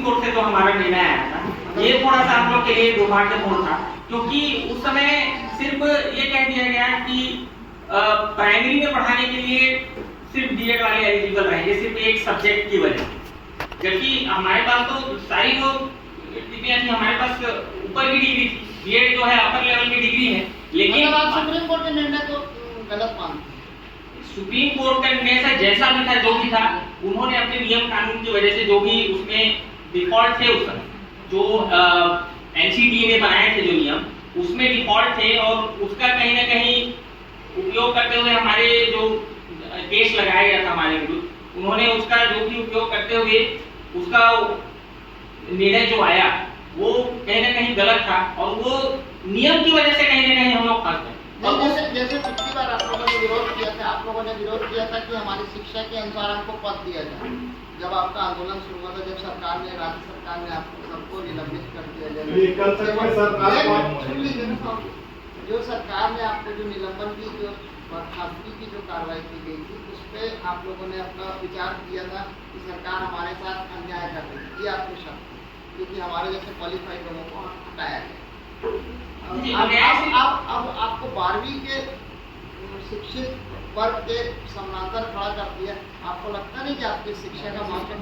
Court से जो हमारा निर्णय आया था, ये थोड़ा सा हम लोग के लिए दुर्भाग्यपूर्ण था, क्योंकि उस समय सिर्फ ये कह दिया गया कि प्राइमरी में पढ़ाने के लिए सिर्फ बीएड वाले एलिजिबल रहेंगे, सिर्फ एक सब्जेक्ट की वजह से, जबकि हमारे पास तो सारी जो डिग्रियां थी, हमारे पास ऊपर की डिग्री थी, बीएड जो है अपर लेवल की डिग्री है। लेकिन सुप्रीम कोर्ट के निर्णय को गलत मानते हैं। सुप्रीम कोर्ट का निर्णय से जैसा भी था, जो भी था, उन्होंने अपने नियम कानून की वजह से जो भी उसमें डिफॉल्ट थे, उस जो एनसीटी ने बनाए थे जो नियम, उसमें डिफॉल्ट थे, और उसका कहीं ना कहीं उपयोग करते हुए हमारे जो केस लगाया गया था हमारे विरुद्ध, उन्होंने उसका जो भी उपयोग करते हुए उसका निर्णय जो आया वो कहीं ना कहीं गलत था, और वो नियम की वजह से कहीं ना कहीं हम लोग फंस गए। जैसे पिछली बार आप लोगों ने विरोध किया था, कि हमारी शिक्षा के अनुसार हमको पद दिया जाए। जब आपका आंदोलन शुरू हुआ था, जब सरकार ने, राज्य सरकार ने आपको सबको निलंबित कर दिया जाए, जो सरकार ने आपको जो निलंबन की, जो बर्खास्तगी की जो कार्रवाई की गई थी, उस पर आप लोगों ने अपना विचार किया था कि सरकार हमारे साथ अन्याय कर रही है, ये आपके शब्द, क्योंकि हमारे जैसे क्वालिफाइड लोगों को हटाया गया। अब आपको 12वीं के शिक्षित वर्ग के समानांतर खड़ा कर दिया, आपको लगता नहीं कि आपकी शिक्षा का मार्केट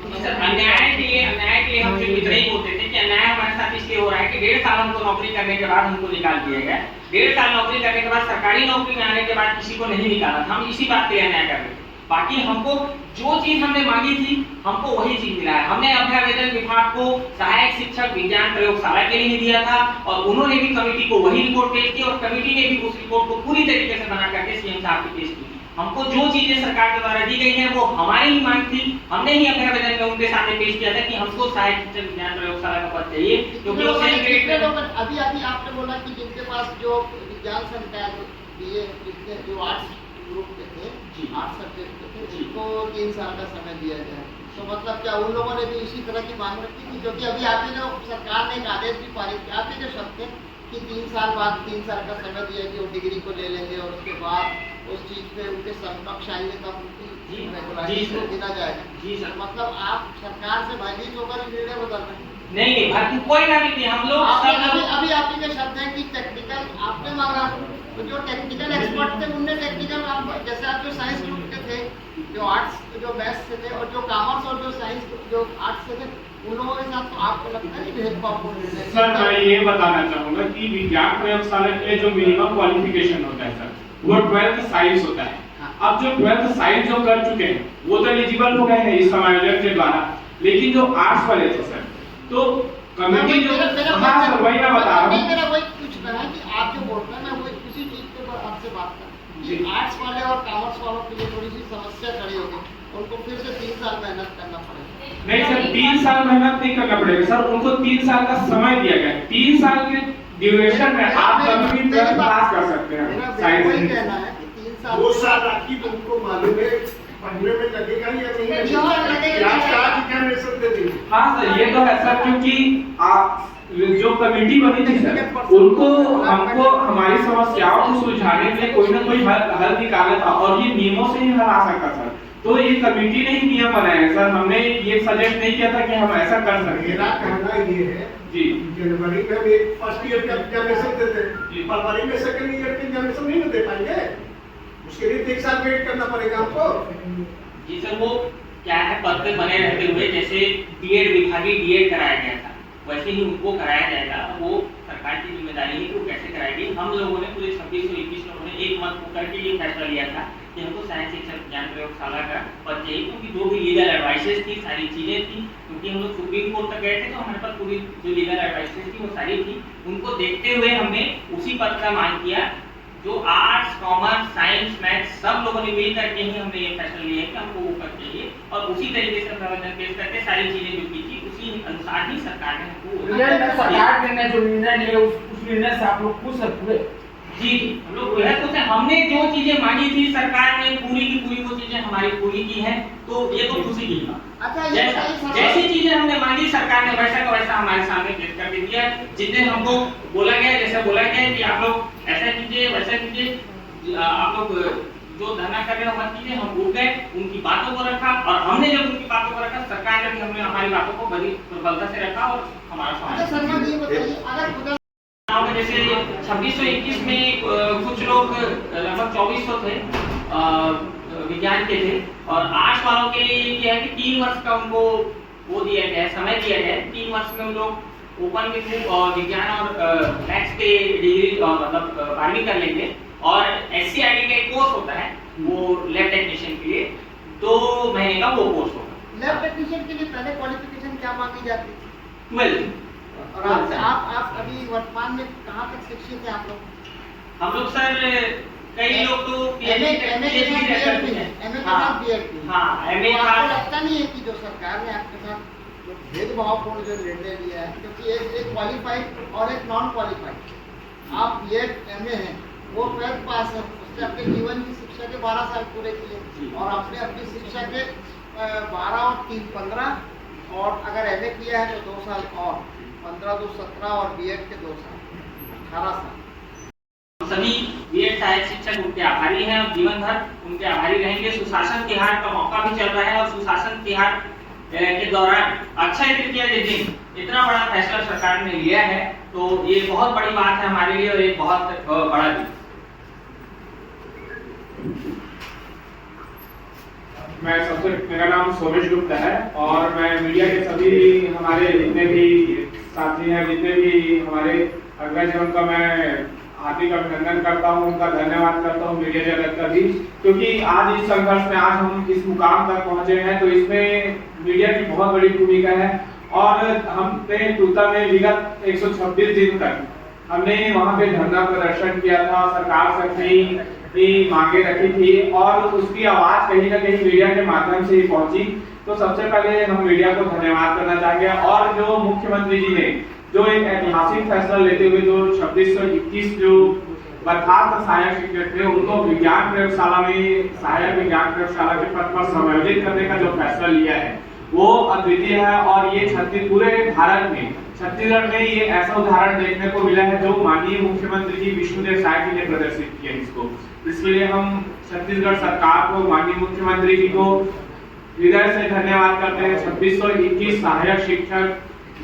अन्याय के लिए हम सिर्फ इतना ही बोलते थे कि अन्याय हमारे साथ इसलिए हो रहा है कि 1.5 साल हमको नौकरी करने के बाद हमको निकाल दिया गया। 1.5 साल नौकरी करने के बाद, सरकारी नौकरी में आने के बाद किसी को नहीं निकाला था, हम इसी बात के लिए अन्याय कर रहे थे। बाकी हमको जो चीज हमने मांगी थी, हमको वही चीज मिला है। हमने अभ्यावेदन विभाग को सहायक शिक्षक विज्ञान प्रयोगशाला के लिए दिया था, और उन्होंने भी कमेटी को वही रिपोर्ट पेश की, और कमेटी ने भी उस रिपोर्ट को पूरी तरीके से बना करके सीएम साहब को पेश की। हमको जो चीजें सरकार के द्वारा दी गई हैं वो हमारी ही मांग थी, हमने ही अभ्यावेदन में उनके सामने पेश किया था कि हमको सहायक शिक्षक विज्ञान प्रयोगशाला का पद चाहिए, क्योंकि वो सेल ग्रेड में। अभी आपने बोला कि जिनके पास जो विज्ञान संकाय बीए जो आर्ट्स ग्रुप के थे, 8 सब्जेक्ट के थे, उनको 3 साल का समय दिया जाए, तो मतलब क्या उन लोगों ने भी इसी तरह की मांग रखी थी? क्योंकि अभी आप ही ने, सरकार ने एक आदेश भी पारित किया, आप ही के शब्द थे कि 3 साल बाद 3 साल का समय दिया कि वो डिग्री को ले लेंगे, और उसके बाद उस चीज पे उनके समकक्ष आएंगे तब उनकी रेगुलाइजेशन गिना जाएगा। जी सर, मतलब आप सरकार से भयभीत होकर निर्णय बदल रहे हैं? नहीं, बाकी कोई ना भी हम लोग अभी आप ही के शब्द हैं कि टेक्निकल आपने मांगा, तो जो टेक्निकल एक्सपर्ट थे उनने टेक्निकल, जैसे आप जो साइंस ग्रुप के थे, जो आर्ट्स, जो मैथ्स से थे, और जो कॉमर्स और जो साइंस, जो आर्ट्स से थे, उन लोगों के साथ तो आपको लगता है भेदभाव? सर मैं ये बताना चाहूंगा कि विज्ञान प्रयोगशाला के लिए जो मिनिमम क्वालिफिकेशन होता है सर, वो 12th साइंस होता है। अब जो 12th साइंस जो कर चुके हैं वो तो एलिजिबल हो गए हैं इस समायोजन के द्वारा, लेकिन जो आर्ट्स वाले थे सर, तो कमेटी जो, हाँ सर वही मैं बता रहा हूँ, मेरा वही पूछना है कि आप जो बोलते हैं, मैं वही उसी चीज पे आपसे बात कर रहा हूँ। आर्ट्स वाले और कॉमर्स वालों के लिए थोड़ी सी समस्या खड़ी होगी, उनको फिर से 3 साल मेहनत करना पड़ेगा। नहीं सर, 3 साल मेहनत नहीं करना पड़ेगा सर, उनको 3 साल का समय दिया गया है। 3 साल के ड्यूरेशन में आप कभी भी 12th पास कर सकते हैं। साइंस में कहना है कि 3 साल, 2 साल आपकी, तो उनको मालूम है पढ़ने में लगेगा या नहीं लगेगा। हाँ सर, ये तो है सर, क्योंकि आप जो कमेटी बनी थी सर, उनको हमको हमारी समस्याओं को सुलझाने के लिए कोई ना कोई हल निकाला था, और ये नियमों से ही हल आ सकता सर। तो ये कमेटी ने ही नियम बनाए हैं सर, हमने ये सजेस्ट नहीं किया था कि हम ऐसा कर सकते। मेरा कहना ये है जी, जनवरी में हम एक फर्स्ट ईयर का एग्जामिनेशन देते, फरवरी में सेकंड ईयर का एग्जामिनेशन नहीं दे पाएंगे, उसके लिए 1 साल वेट करना पड़ेगा हमको। जी सर, वो क्या है, पद पे बने रहते हुए जैसे बीएड विभागीय डीएड कराया गया था, वैसे ही उनको कराया जाएगा। वो सरकार की जिम्मेदारी है कि वो कैसे कराएगी। हम लोगों ने पूरे 2621 लोगों ने एक मत होकर के ये फैसला लिया था कि हमको सहायक शिक्षक विज्ञान प्रयोगशाला का पद चाहिए, क्योंकि जो भी लीगल एडवाइसेस थी, सारी चीजें थी, क्योंकि हम लोग सुप्रीम कोर्ट तक गए थे, तो हमारे पास पूरी जो लीगल एडवाइसेस थी वो सारी थी। उनको देखते हुए हमने उसी पद का मांग किया। जो आर्ट्स, कॉमर्स, साइंस, मैथ्स सब लोगों ने मिल करके ही हमने ये फैसला लिया कि हमको वो पद चाहिए, और उसी तरीके से आवेदन पेश करके सारी चीजें जो की थी उसी अनुसार ही सरकार ने हमको सरकार ने जो निर्णय लिया उस निर्णय से आप लोग खुश हुए? जी, हम लोग तो हमने जो चीजें मांगी थी सरकार ने पूरी की पूरी वो चीजें हमारी पूरी की हैं, तो ये तो खुशी की बात। अच्छा, जैसी चीजें हमने मांगी सरकार ने वैसा का वैसा हमारे सामने पेश कर दिया। जितने हमको बोला गया, जैसे बोला गया कि आप लोग ऐसा कीजिए, वैसा कीजिए, आप लोग जो धरना कर रहे हो मत कीजिए, हम उठ गए, उनकी बातों को रखा, और हमने जब उनकी बातों को रखा, सरकार ने भी हमने हमारी बातों को बड़ी प्रबलता से रखा और हमारा अच्छा समाधान। शर्मा जी ये बताइए, अगर खुदा जैसे 2621 में कुछ लोग लगभग 2400 थे विज्ञान के थे, और आर्ट्स वालों के लिए ये है कि 3 वर्ष का उनको वो दिया गया है, समय दिया गया है। 3 वर्ष में उन लोग ओपन के थ्रू विज्ञान और मैथ्स के डिग्री मतलब 12वीं कर लेंगे, और SCIT का एक कोर्स होता है वो लैब टेक्नीशियन के लिए 2 महीने का वो कोर्स होगा। लैब टेक्नीशियन के लिए पहले क्वालिफिकेशन क्या मांगी जाती थी? 12। और आप अभी वर्तमान में कहाँ तक शिक्षित हैं आप लोग? हम लोग सर कई लोग तो एमए के साथ बीएड भी है, एमए के साथ बीएड भी है। हाँ, एमए तो का आपको लगता नहीं है कि जो सरकार ने आपके साथ जो भेदभावपूर्ण जो निर्णय लिया है, क्योंकि एक क्वालिफाइड और एक नॉन क्वालिफाइड, आप बीएड एमए हैं, वो 12th पास है, उसने अपने जीवन की शिक्षा के 12 साल पूरे किए, और आपने अपनी शिक्षा के 12 और 3 15, और अगर एमए किया है तो 2 साल और 15 2 17, और बीएड के 2 साल 18 साल। सभी बीएड सहायक शिक्षक उनके आभारी हैं और जीवन भर उनके आभारी रहेंगे। सुशासन तिहार का मौका भी चल रहा है, और सुशासन तिहार के दौरान अक्षय तृतीया के दिन इतना बड़ा फैसला सरकार ने लिया है, तो ये बहुत बड़ी बात है हमारे लिए, और एक बहुत बड़ा दिन। मेरा नाम सोमेश गुप्ता है, और मैं मीडिया के सभी हमारे जितने भी साथी हैं, जितने भी हमारे अग्रज हैं, उनका मैं हार्दिक अभिनंदन करता हूं, उनका धन्यवाद करता हूं, मीडिया जगत का भी, क्योंकि आज इस संघर्ष में आज हम इस मुकाम तक पहुंचे हैं, तो इसमें मीडिया की बहुत बड़ी भूमिका है। और हमने टूटा में विगत 126 दिन तक हमने वहां पे धरना प्रदर्शन किया था, सरकार से कई मांगे रखी थी, और उसकी आवाज कहीं ना कहीं मीडिया के माध्यम से ही पहुंची। तो सबसे पहले हम मीडिया को धन्यवाद करना चाहेंगे, और जो मुख्यमंत्री जी ने जो एक ऐतिहासिक फैसला लेते हुए जो 2621 जो बर्खास्त सहायक शिक्षक थे, उनको विज्ञान प्रयोगशाला में सहायक विज्ञान प्रयोगशाला के पद पर समायोजित करने का जो फैसला लिया है वो अद्वितीय है। और ये पूरे भारत में छत्तीसगढ़ में ये ऐसा उदाहरण देखने को मिला है जो माननीय मुख्यमंत्री जी विष्णुदेव साय जी ने प्रदर्शित किया इसको। इसके लिए हम छत्तीसगढ़ सरकार को, माननीय मुख्यमंत्री जी को हृदय से धन्यवाद करते हैं। 2621 सहायक शिक्षक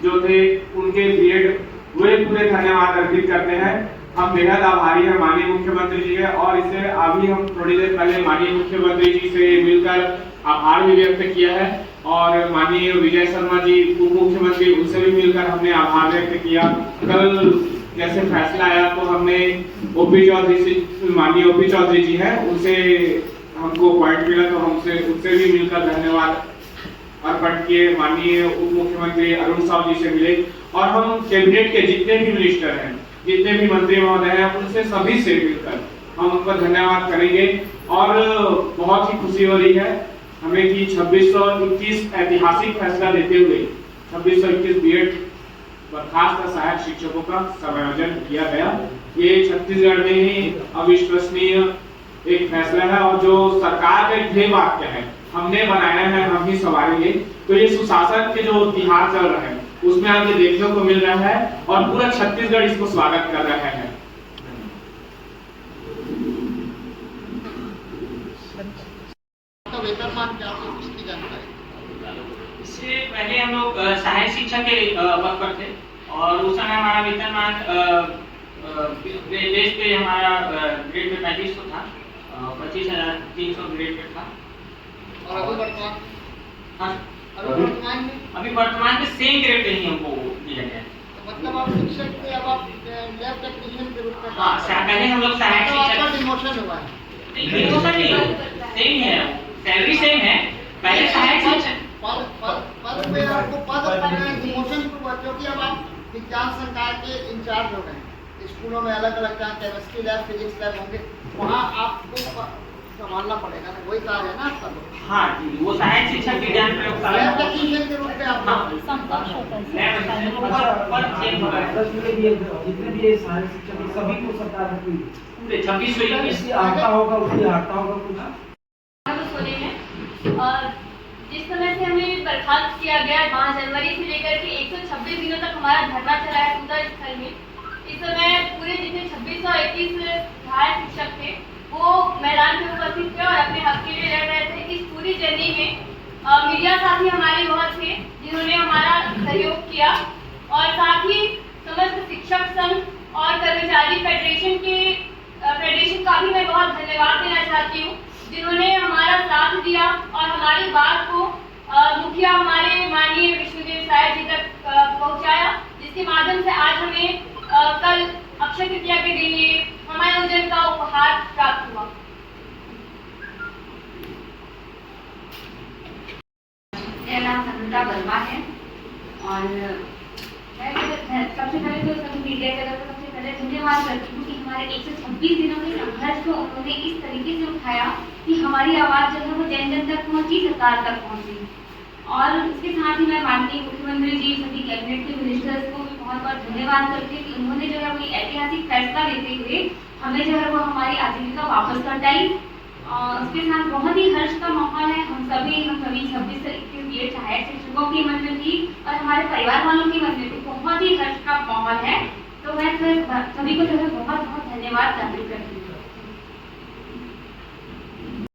जो थे उनके बीएड वे पूरे धन्यवाद अर्पित करते हैं। हम बेहद आभारी हैं माननीय मुख्यमंत्री जी के, और इसे अभी हम थोड़ी देर पहले माननीय मुख्यमंत्री जी से मिलकर आभार भी व्यक्त किया है, और माननीय विजय शर्मा जी उप मुख्यमंत्री, उनसे भी मिलकर हमने आभार व्यक्त किया। कल जैसे फैसला आया तो हमने ओपी चौधरी से, माननीय ओपी चौधरी जी हैं, उनसे हमको पॉइंट मिला तो हमसे उनसे भी मिलकर धन्यवाद अर्पण किए। माननीय उप मुख्यमंत्री अरुण साव जी से मिले, और हम कैबिनेट के जितने भी मिनिस्टर हैं, जितने भी मंत्री महोदय हैं, उनसे सभी से मिलकर हम उनका धन्यवाद करेंगे। और बहुत ही खुशी हो रही है हमें कि 2621 ऐतिहासिक फैसला देते हुए 2621 बीएड बर्खास्त सहायक शिक्षकों का समायोजन किया गया। ये छत्तीसगढ़ में ही अविश्वसनीय एक फैसला है, और जो सरकार का ध्येय वाक्य है हमने बनाया है, हम ही संभालेंगे, तो ये सुशासन के जो तिहार चल रहे हैं उसमें आज ये देखने को मिल रहा है, और पूरा छत्तीसगढ़ इसको स्वागत कर रहा है। तो वेतनमान क्या आपको इसकी जानकारी? इससे पहले हम लोग सहायक शिक्षक के पद पर थे, और उस समय हमारा वेतनमान बेस पे हमारा ग्रेड पे 3500 था, 25,300 ग्रेड पे था। और अभी वर्तमान? हाँ, अभी वर्तमान में सेम ग्रेड पे ही हमको दिया गया है। तो मतलब आप शिक्षक थे, अब आप लैब टेक्नीशियन के रूप में हाँ, पहले हम लोग सहायक तो आपका शिक्षक, डिमोशन हुआ है? डिमोशन नहीं, सेम है, सैलरी सेम है। पहले सहायक शिक्षक पद पे आपको पद डिमोशन हुआ, क्योंकि अब आप विज्ञान संकाय के इंचार्ज हो गए हैं। स्कूलों में अलग अलग जहाँ केमिस्ट्री लैब, फिजिक्स लैब होंगे, वहाँ आपको संभालना पड़ेगा ना, वही कार्य है ना आपका? तो हाँ जी, वो सहायक शिक्षक विज्ञान प्रयोगशाला लैब टेक्नीशियन के रूप में आप संपर्क होता है। पर चेंज हो रहा है। जितने भी ये सहायक शिक्षक हैं, सभी को सरकार ने पूरे 2621 आता होगा, उसकी आता होगा कुछ। सोने में, और जिस समय से हमें बर्खास्त किया गया 5 जनवरी से लेकर के 126 दिनों तक हमारा धरना चला है पूरा स्थल में। इस समय पूरे जितने 2621 सहायक शिक्षक थे वो मैदान में उपस्थित थे और अपने हक के लिए लड़ रहे थे। इस पूरी जर्नी में मीडिया साथी हमारे बहुत थे जिन्होंने हमारा सहयोग किया, और साथ ही समस्त शिक्षक संघ और कर्मचारी फेडरेशन का भी मैं बहुत धन्यवाद देना चाहती हूँ, जिन्होंने हमारा साथ दिया और हमारी बात को मुखिया हमारे माननीय विष्णुदेव साय जी तक पहुँचाया, जिसके माध्यम से आज हमें कल अक्षय तृतीया के दिन ये समायोजन का उपहार प्राप्त हुआ। मेरा नाम संगीता वर्मा है और मैं सबसे पहले तो सभी मीडिया के तरफ सबसे पहले धन्यवाद करती हूँ कि हमारे 126 दिनों के संघर्ष को उन्होंने इस तरीके से उठाया कि हमारी आवाज़ जो है वो जन जन तक पहुँची, सरकार तक पहुँची। और इसके साथ ही मैं माननीय मुख्यमंत्री जी, सभी कैबिनेट के मिनिस्टर्स को भी बहुत बहुत धन्यवाद करती हूँ कि उन्होंने जो है वो ऐतिहासिक फैसला लेते हुए हमें जो है वो हमारी आजीविका वापस लौटाई। उसके साथ बहुत ही हर्ष का माहौल है। हम सभी 26 से 21 बीएड सहायक शिक्षकों के मन में भी और हमारे परिवार वालों के मन में भी बहुत ही हर्ष का माहौल है। तो मैं सभी को जो है बहुत बहुत धन्यवाद ज्ञापित करती हूँ।